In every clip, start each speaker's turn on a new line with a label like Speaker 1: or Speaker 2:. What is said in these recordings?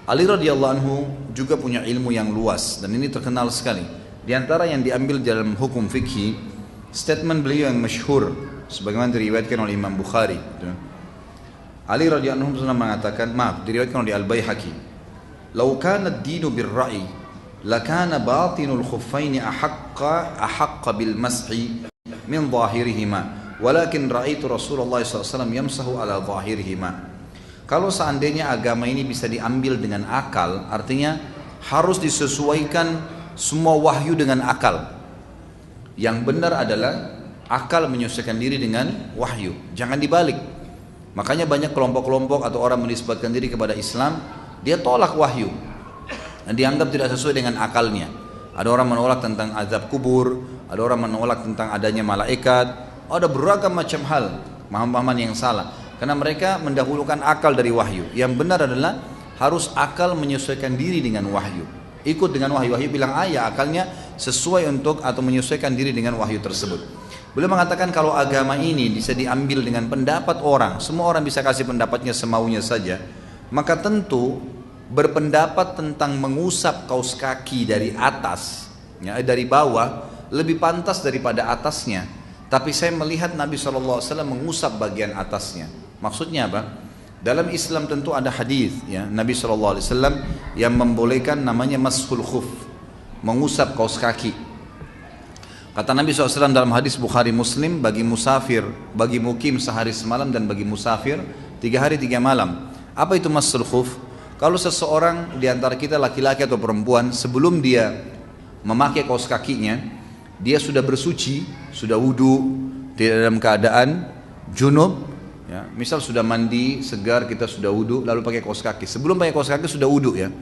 Speaker 1: Ali radhiyallahu anhu juga punya ilmu yang luas dan ini terkenal sekali. Di antara yang diambil dalam hukum fikih, statement beliau yang masyhur sebagaimana diriwayatkan oleh Imam Bukhari. Ali radhiyallahu anhu pernah mengatakan, diriwayatkan oleh Al-Baihaqi, "Lau kana ad-dinu bir-ra'i, lakana batinul khuffaini ahaqqa bil mashi min zahirihima, walakin ra'aitu Rasulullah SAW yamsahu ala zahirihima." Kalau seandainya agama ini bisa diambil dengan akal, artinya harus disesuaikan semua wahyu dengan akal. Yang benar adalah akal menyesuaikan diri dengan wahyu, jangan dibalik. Makanya banyak kelompok-kelompok atau orang menisbatkan diri kepada Islam, dia tolak wahyu dan dianggap tidak sesuai dengan akalnya. Ada orang menolak tentang azab kubur, ada orang menolak tentang adanya malaikat, ada beragam macam hal, paham-pahaman yang salah. Karena mereka mendahulukan akal dari wahyu. Yang benar adalah harus akal menyesuaikan diri dengan wahyu. Ikut dengan wahyu. Wahyu bilang ya akalnya sesuai untuk atau menyesuaikan diri dengan wahyu tersebut. Beliau mengatakan kalau agama ini bisa diambil dengan pendapat orang, semua orang bisa kasih pendapatnya semaunya saja, maka tentu berpendapat tentang mengusap kaus kaki dari atas, ya, dari bawah lebih pantas daripada atasnya. Tapi saya melihat Nabi SAW mengusap bagian atasnya. Maksudnya apa? Dalam Islam tentu ada hadis, ya, Nabi SAW yang membolehkan namanya mashul khuf, mengusap kaus kaki. Kata Nabi SAW dalam hadis Bukhari Muslim, bagi musafir, bagi mukim sehari semalam dan bagi musafir 3 hari 3 malam. Apa itu mashul khuf? Kalau seseorang di antara kita laki-laki atau perempuan sebelum dia memakai kaus kakinya, dia sudah bersuci, sudah wudu, tidak dalam keadaan junub, ya, misal sudah mandi segar, kita sudah wudu lalu pakai kaos kaki. Sebelum pakai kaos kaki sudah wudu, ya.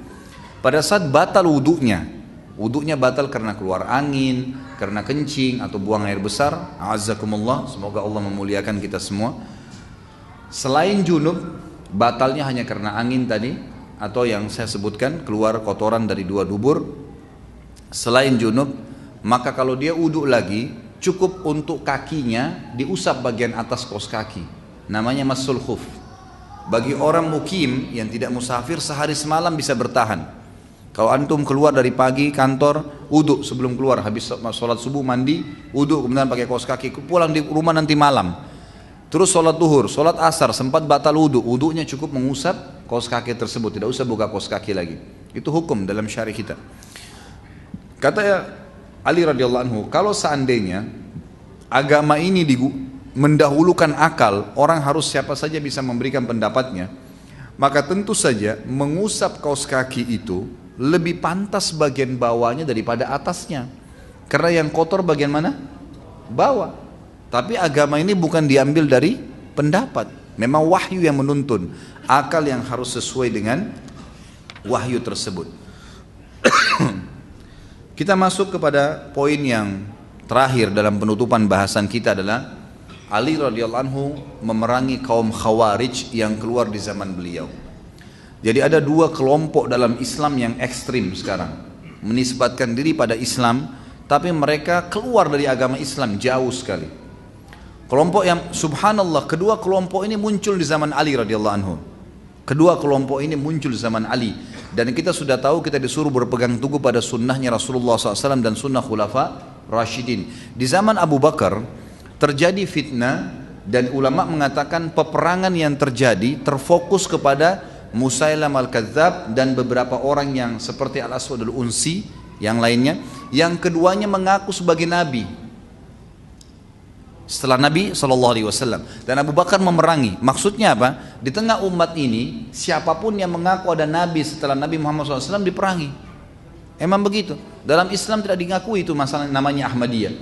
Speaker 1: Pada saat batal wudunya batal karena keluar angin, karena kencing atau buang air besar. A'azzakumullah, semoga Allah memuliakan kita semua. Selain junub, batalnya hanya karena angin tadi atau yang saya sebutkan keluar kotoran dari 2 dubur. Selain junub, maka kalau dia wudu lagi, cukup untuk kakinya diusap bagian atas kaos kaki. Namanya mashul khuf. Bagi orang mukim yang tidak musafir sehari semalam bisa bertahan. Kalau antum keluar dari pagi kantor, wudu sebelum keluar, habis sholat subuh mandi, wudu kemudian pakai kaos kaki, pulang di rumah nanti malam. Terus sholat duhur, sholat asar, sempat batal wudu, wudunya cukup mengusap kaos kaki tersebut, tidak usah buka kaos kaki lagi. Itu hukum dalam syariat kita. Kata Ali radhiyallahu anhu, kalau seandainya agama ini mendahulukan akal, orang harus siapa saja bisa memberikan pendapatnya, maka tentu saja mengusap kaos kaki itu lebih pantas bagian bawahnya daripada atasnya. Karena yang kotor bagian mana? Bawah. Tapi agama ini bukan diambil dari pendapat, memang wahyu yang menuntun, akal yang harus sesuai dengan wahyu tersebut. Kita masuk kepada poin yang terakhir dalam penutupan bahasan kita adalah Ali radhiyallahu anhu memerangi kaum Khawarij yang keluar di zaman beliau. Jadi ada 2 kelompok dalam Islam yang ekstrim sekarang, menisbatkan diri pada Islam tapi mereka keluar dari agama Islam jauh sekali. Kelompok yang subhanallah, kedua kelompok ini muncul di zaman Ali radhiyallahu anhu. Kedua kelompok ini muncul di zaman Ali. Dan kita sudah tahu, kita disuruh berpegang teguh pada sunnahnya Rasulullah SAW dan sunnah khulafa Rashidin. Di zaman Abu Bakar terjadi fitnah dan ulama mengatakan peperangan yang terjadi terfokus kepada Musailam al-Kadzab dan beberapa orang yang seperti Al-Aswad al-Unsi yang lainnya, yang keduanya mengaku sebagai nabi setelah Nabi SAW, dan Abu Bakar memerangi. Maksudnya apa? Di tengah umat ini siapapun yang mengaku ada nabi setelah Nabi Muhammad SAW diperangi. Emang begitu. Dalam Islam tidak diakui itu masalah namanya Ahmadiyah.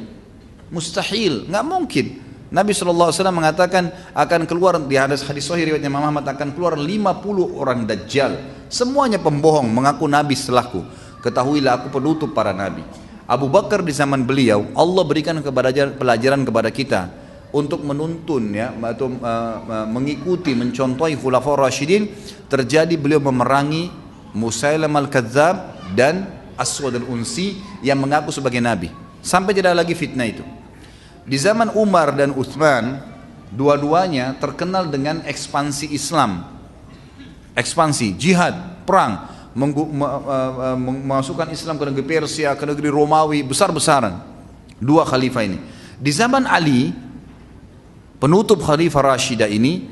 Speaker 1: Mustahil, nggak mungkin. Nabi SAW mengatakan akan keluar di hadis sahih riwayatnya Imam Ahmad, akan keluar 50 orang dajjal, semuanya pembohong mengaku nabi setelahku. Ketahuilah aku penutup para nabi. Abu Bakar di zaman beliau, Allah berikan pelajaran kepada kita untuk menuntun, ya, atau mengikuti, mencontohi Khulafaur Rasyidin. Terjadi beliau memerangi Musailam al-Kadzab dan Aswad al-Unsi yang mengaku sebagai nabi, sampai tidak lagi fitnah itu. Di zaman Umar dan Utsman, dua-duanya terkenal dengan ekspansi Islam, ekspansi, jihad, perang. memasukkan Islam ke negeri Persia, ke negeri Romawi, besar-besaran. Dua khalifah ini. Di zaman Ali, penutup khalifah Rashidah ini,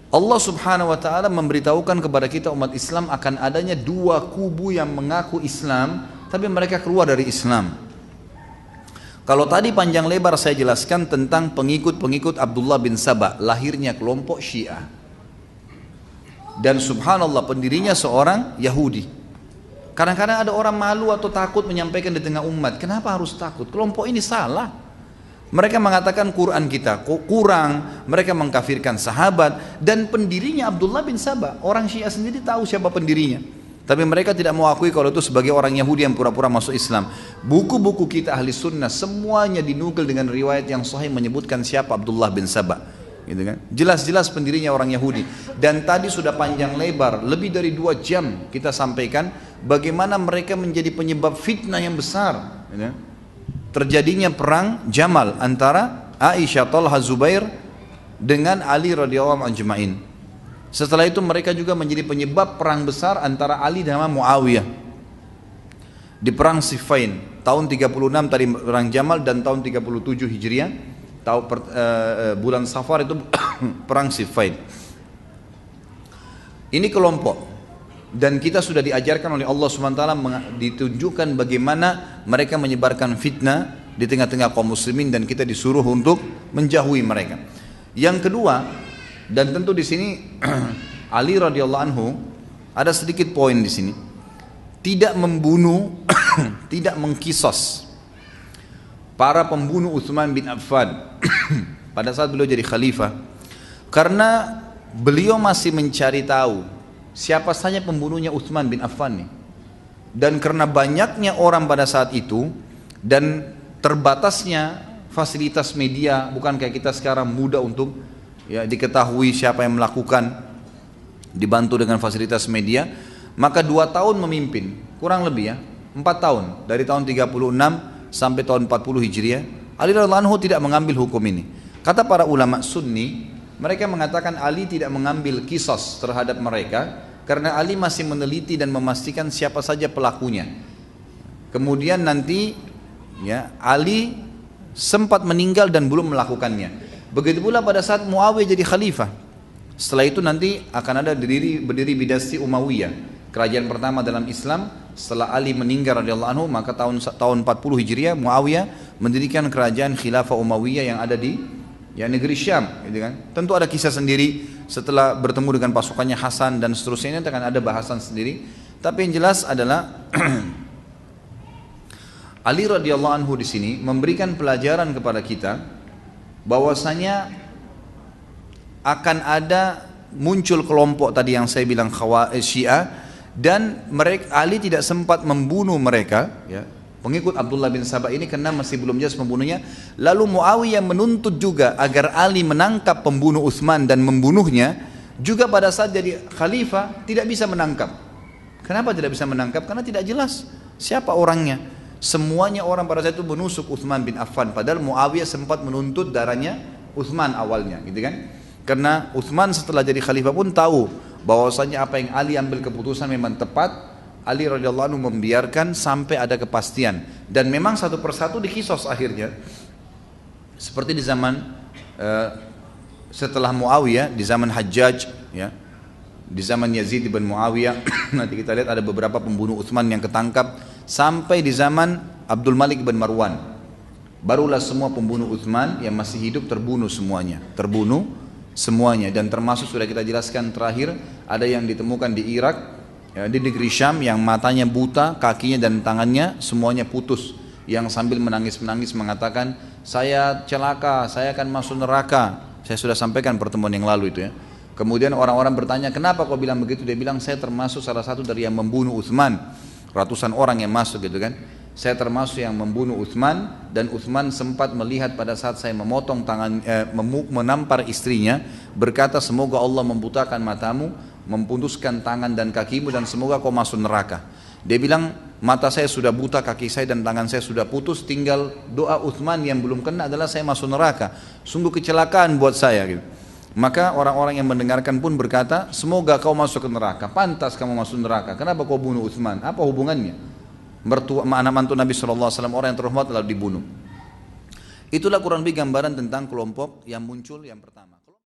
Speaker 1: Allah subhanahu wa ta'ala memberitahukan kepada kita umat Islam akan adanya dua kubu yang mengaku Islam, tapi mereka keluar dari Islam. Kalau tadi panjang lebar saya jelaskan tentang pengikut-pengikut Abdullah bin Saba, lahirnya kelompok Syiah. Dan subhanallah pendirinya seorang Yahudi. Kadang-kadang ada orang malu atau takut menyampaikan di tengah umat. Kenapa harus takut? Kelompok ini salah. Mereka mengatakan Quran kita kurang, mereka mengkafirkan sahabat, dan pendirinya Abdullah bin Saba. Orang Syiah sendiri tahu siapa pendirinya. Tapi mereka tidak mau akui kalau itu sebagai orang Yahudi yang pura-pura masuk Islam. Buku-buku kita ahli sunnah semuanya dinukil dengan riwayat yang sahih menyebutkan siapa Abdullah bin Saba, gitu kan? Jelas-jelas pendirinya orang Yahudi. Dan tadi sudah panjang lebar, lebih dari 2 jam kita sampaikan bagaimana mereka menjadi penyebab fitnah yang besar, gitu kan? Terjadinya perang Jamal antara Aisyah, Talha, Zubair dengan Ali radhiyallahu anhu ajma'in. Setelah itu mereka juga menjadi penyebab perang besar antara Ali dan Muawiyah di perang Siffin tahun 36 tadi perang Jamal, dan tahun 37 Hijriah bulan Safar itu perang Siffin. Ini kelompok, dan kita sudah diajarkan oleh Allah SWT, ditunjukkan bagaimana mereka menyebarkan fitnah di tengah-tengah kaum muslimin, dan kita disuruh untuk menjauhi mereka. Yang kedua, dan tentu di sini Ali radhiyallahu anhu ada sedikit poin di sini, tidak membunuh, tidak mengkisos para pembunuh Utsman bin Affan pada saat beliau jadi khalifah, karena beliau masih mencari tahu siapa saja pembunuhnya Utsman bin Affan nih. Dan karena banyaknya orang pada saat itu dan terbatasnya fasilitas media, bukan kayak kita sekarang mudah untuk diketahui siapa yang melakukan, dibantu dengan fasilitas media, maka 2 tahun memimpin, kurang lebih 4 tahun, dari tahun 36 sampai tahun 40 Hijriah, Ali radhiyallahu anhu tidak mengambil hukum ini. Kata para ulama Sunni, mereka mengatakan Ali tidak mengambil kisos terhadap mereka karena Ali masih meneliti dan memastikan siapa saja pelakunya. Kemudian nanti Ali sempat meninggal dan belum melakukannya. Begitu pula pada saat Muawiyah jadi khalifah. Setelah itu nanti akan ada berdiri dinasti Umayyah, kerajaan pertama dalam Islam setelah Ali meninggal radhiyallahu anhu. Maka tahun 40 Hijriah Muawiyah mendirikan kerajaan Khilafah Umayyah yang ada di negeri Syam, gitu kan. Tentu ada kisah sendiri setelah bertemu dengan pasukannya Hasan dan seterusnya, ini akan ada bahasan sendiri. Tapi yang jelas adalah Ali radhiyallahu anhu di sini memberikan pelajaran kepada kita bahwasanya akan ada muncul kelompok tadi yang saya bilang Syiah, dan mereka, Ali tidak sempat membunuh mereka, pengikut Abdullah bin Saba ini, karena masih belum jelas pembunuhnya. Lalu Muawiyah menuntut juga agar Ali menangkap pembunuh Utsman dan membunuhnya. Juga pada saat jadi khalifah tidak bisa menangkap. Kenapa tidak bisa menangkap? Karena tidak jelas siapa orangnya. Semuanya orang pada saat itu menusuk Utsman bin Affan, padahal Muawiyah sempat menuntut darahnya Utsman awalnya, gitu kan? Karena Utsman setelah jadi khalifah pun tahu bahwasanya apa yang Ali ambil keputusan memang tepat. Ali radhiyallahu anhu membiarkan sampai ada kepastian, dan memang satu persatu dikisos akhirnya. Seperti di zaman setelah Muawiyah, di zaman Hajjaj, di zaman Yazid bin Muawiyah, nanti kita lihat ada beberapa pembunuh Utsman yang ketangkap. Sampai di zaman Abdul Malik bin Marwan, barulah semua pembunuh Utsman yang masih hidup terbunuh semuanya, dan termasuk sudah kita jelaskan terakhir, ada yang ditemukan di Irak, di negeri Syam, yang matanya buta, kakinya dan tangannya semuanya putus, yang sambil menangis-menangis mengatakan, saya celaka, saya akan masuk neraka. Saya sudah sampaikan pertemuan yang lalu itu. Kemudian orang-orang bertanya, kenapa kau bilang begitu? Dia bilang, saya termasuk salah satu dari yang membunuh Utsman. Ratusan orang yang masuk, gitu kan. Saya termasuk yang membunuh Utsman, dan Utsman sempat melihat pada saat saya memotong tangan, menampar istrinya, berkata, semoga Allah membutakan matamu, memputuskan tangan dan kakimu, dan semoga kau masuk neraka. Dia bilang, mata saya sudah buta, kaki saya dan tangan saya sudah putus, tinggal doa Utsman yang belum kena adalah saya masuk neraka. Sungguh kecelakaan buat saya, gitu. Maka orang-orang yang mendengarkan pun berkata, semoga kau masuk ke neraka, pantas kamu masuk neraka. Kenapa kau bunuh Utsman? Apa hubungannya? Anak mantu Nabi SAW, orang yang terhormat lalu dibunuh. Itulah kurang lebih gambaran tentang kelompok yang muncul yang pertama.